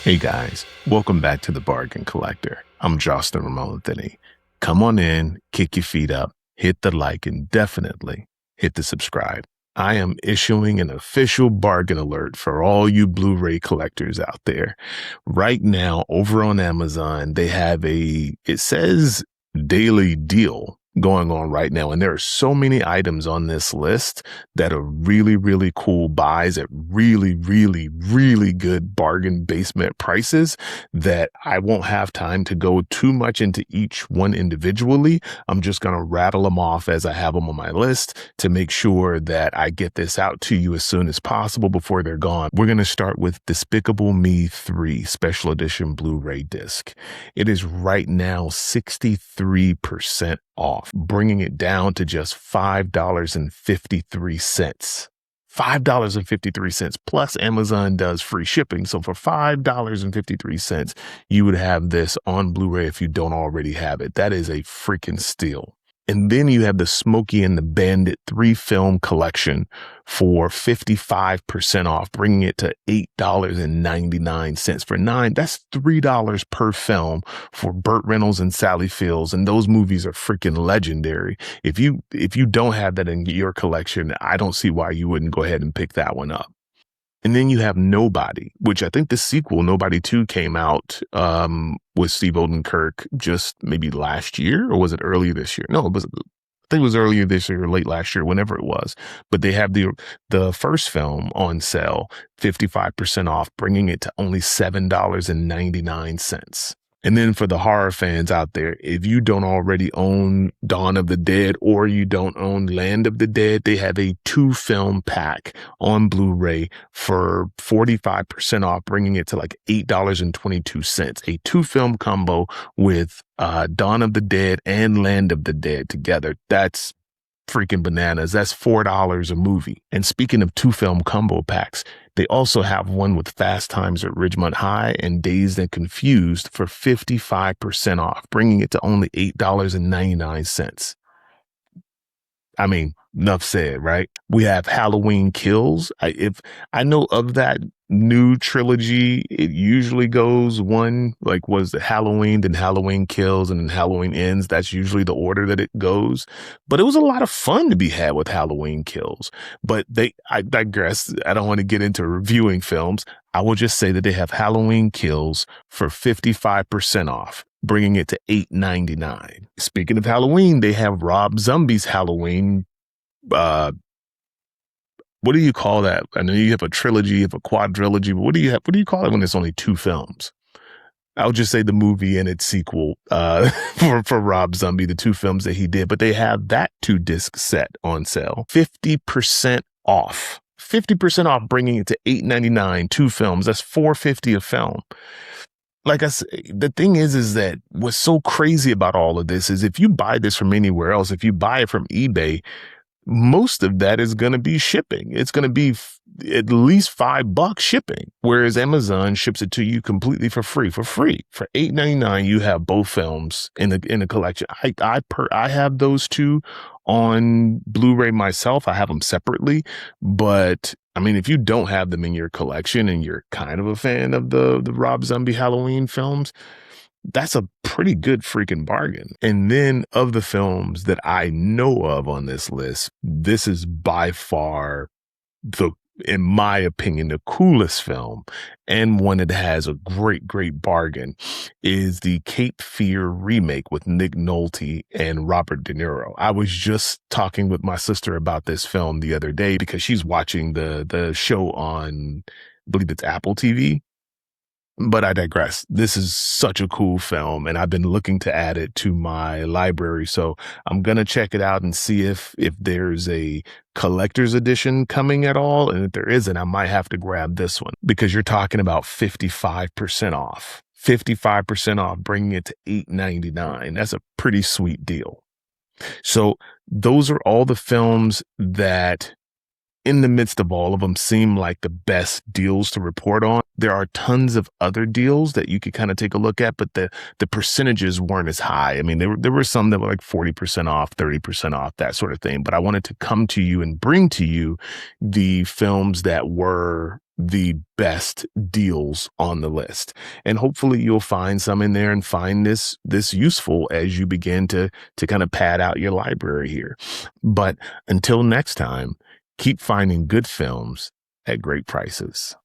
Hey guys, welcome back to The Bargain Collector. I'm Justin Ramon Thinney. Come on in, kick your feet up, hit the like, and definitely hit the subscribe. I am issuing an official bargain alert for all you Blu-ray collectors out there. Right now, over on Amazon, they have it says daily deal going on right now. And there are so many items on this list that are really, really cool buys at really, really, really good bargain basement prices that I won't have time to go too much into each one individually. I'm just going to rattle them off as I have them on my list to make sure that I get this out to you as soon as possible before they're gone. We're going to start with Despicable Me 3 Special Edition Blu-ray disc. It is right now 63% off, bringing it down to just $5.53. $5.53 plus Amazon does free shipping. So for $5.53, you would have this on Blu-ray if you don't already have it. That is a freaking steal. And then you have the Smokey and the Bandit 3-film collection for 55% off, bringing it to $8.99 for that's $3 per film for Burt Reynolds and Sally Fields. And those movies are freaking legendary. If you don't have that in your collection, I don't see why you wouldn't go ahead and pick that one up. And then you have Nobody, which I think the sequel, Nobody 2, came out with Steve Odenkirk just maybe last year, or was it earlier this year? No, I think it was earlier this year or late last year, whenever it was. But they have the first film on sale, 55% off, bringing it to only $7.99. And then for the horror fans out there, if you don't already own Dawn of the Dead or you don't own Land of the Dead, they have a 2-film pack on Blu-ray for 45% off, bringing it to like $8.22. A 2-film combo with Dawn of the Dead and Land of the Dead together. That's freaking bananas. That's $4 a movie. And speaking of 2-film combo packs, they also have one with Fast Times at Ridgemont High and Dazed and Confused for 55% off, bringing it to only $8.99. I mean, enough said, right? We have Halloween Kills. If I know of that new trilogy, it usually goes one, like was the Halloween, then Halloween Kills, and then Halloween Ends. That's usually the order that it goes. But it was a lot of fun to be had with Halloween Kills. But I digress. I don't want to get into reviewing films. I will just say that they have Halloween Kills for 55% off, bringing it to $8.99. Speaking of Halloween, they have Rob Zombie's Halloween. What do you call that? I know you have a trilogy, you have a quadrilogy, but what do you call it when it's only 2 films? I'll just say the movie and its sequel for Rob Zombie, the 2 films that he did. But they have that 2-disc set on sale, 50% off. 50% off, bringing it to $8.99, 2 films. That's $4.50 a film. Like I said, the thing is that what's so crazy about all of this is if you buy this from anywhere else, if you buy it from eBay, most of that is going to be shipping. It's going to be at least $5 shipping, whereas Amazon ships it to you completely for free. For $8.99, you have both films in the collection. I have those 2 on Blu-ray myself. I have them separately, but I mean, if you don't have them in your collection and you're kind of a fan of the Rob Zombie Halloween films, that's a pretty good freaking bargain. And then of the films that I know of on this list, this is by far in my opinion, the coolest film, and one that has a great, great bargain, is the Cape Fear remake with Nick Nolte and Robert De Niro. I was just talking with my sister about this film the other day because she's watching the show on, I believe it's Apple TV. But I digress. This is such a cool film, and I've been looking to add it to my library. So I'm going to check it out and see if there's a collector's edition coming at all. And if there isn't, I might have to grab this one because you're talking about 55% off. 55% off, bringing it to $8.99. That's a pretty sweet deal. So those are all the films that in the midst of all of them, seem like the best deals to report on. There are tons of other deals that you could kind of take a look at, but the percentages weren't as high. I mean, there were some that were like 40% off, 30% off, that sort of thing. But I wanted to come to you and bring to you the films that were the best deals on the list. And hopefully you'll find some in there and find this useful as you begin to kind of pad out your library here. But until next time, keep finding good films at great prices.